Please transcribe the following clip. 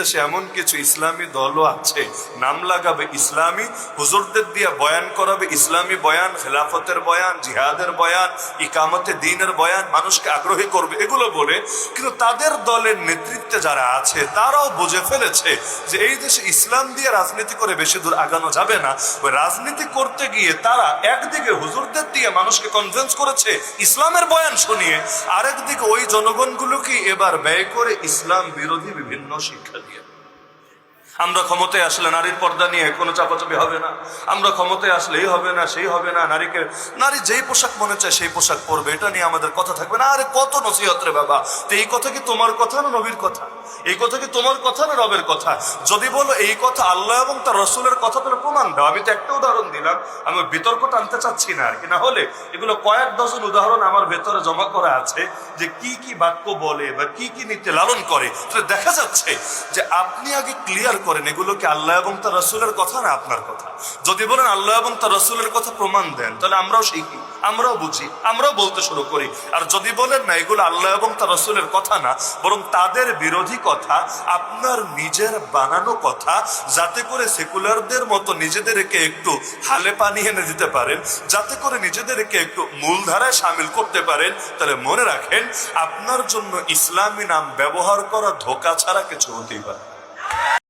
দেশে এমন কিছু ইসলামী দলও আছে, নাম লাগাবে ইসলামী, হুজুরদের দিয়ে বয়ান করাবে ইসলামী বয়ান, খেলাফতের বয়ান, জিহাদের বয়ান, ইকামতে দ্বীনের বয়ান, মানুষকে আগ্রহী করবে এগুলো বলে। কিন্তু তাদের দলের নেতৃত্বে যারা আছে তারাও বুঝে ফেলেছে যে এই দেশে ইসলাম দিয়ে রাজনীতি করে বেশি দূর আগানো যাবে না। ওই রাজনীতি করতে গিয়ে তারা একদিকে হুজুরদের দিয়ে মানুষকে কনভিন্স করেছে ইসলামের বয়ান শুনিয়ে, আরেকদিকে ওই জনগণগুলোকে এবার ব্যয় করে ইসলাম বিরোধী বিভিন্ন শিক্ষা দিয়ে। আমরা ক্ষমতায় আসলে নারীর পর্দা নিয়ে কোনো চাপাচাপি হবে না, আমরা ক্ষমতায় আসলে এই হবে না সেই হবে না, নারী যেই পোশাক মনে চায় সেই পোশাক পরবে, এটা নিয়ে আমাদের কথা থাকবে না। আরে কত নসিহত রে বাবা, তো এই কথা কি তোমার কথা না নবীর কথা? এই কথা কি তোমার কথা না রবের কথা? যদি বলো এই কথা আল্লাহ এবং তার রসুলের কথা, তাহলে প্রমাণ দাও। আমি তো একটা উদাহরণ দিলাম, আমি বিতর্ক টানতে চাচ্ছি না আর কি। না হলে এগুলো কয়েক ডজন উদাহরণ আমার ভেতরে জমা করা আছে যে কি কি বাক্য বলে বা কি কি নীতি লালন করে। দেখা যাচ্ছে যে আপনি আগে ক্লিয়ার করেন এগুলো কি আল্লাহ এবং তার রসুলের কথা না আপনার কথা। যদি বলেন আল্লাহ এবং তার রসুলের কথা, প্রমাণ দেন, তাহলে আমরাও শিখি, আমরাও বুঝি, আমরাও বলতে শুরু করি। আর যদি বলেন না এগুলো আল্লাহ এবং তার রসুলের কথা না, বরং তাদের বিরোধী কথা, আপনার নিজের বানানো কথা, যাতে করে সেকুলারদের মতো নিজেদেরকে একটু হালে পানি এনে দিতে পারেন, যাতে করে নিজেদেরকে একটু মূলধারায় সামিল করতে পারেন, তাহলে মনে রাখেন আপনার জন্য ইসলামী নাম ব্যবহার করা ধোঁকা ছাড়া কিছু হতেই পারে।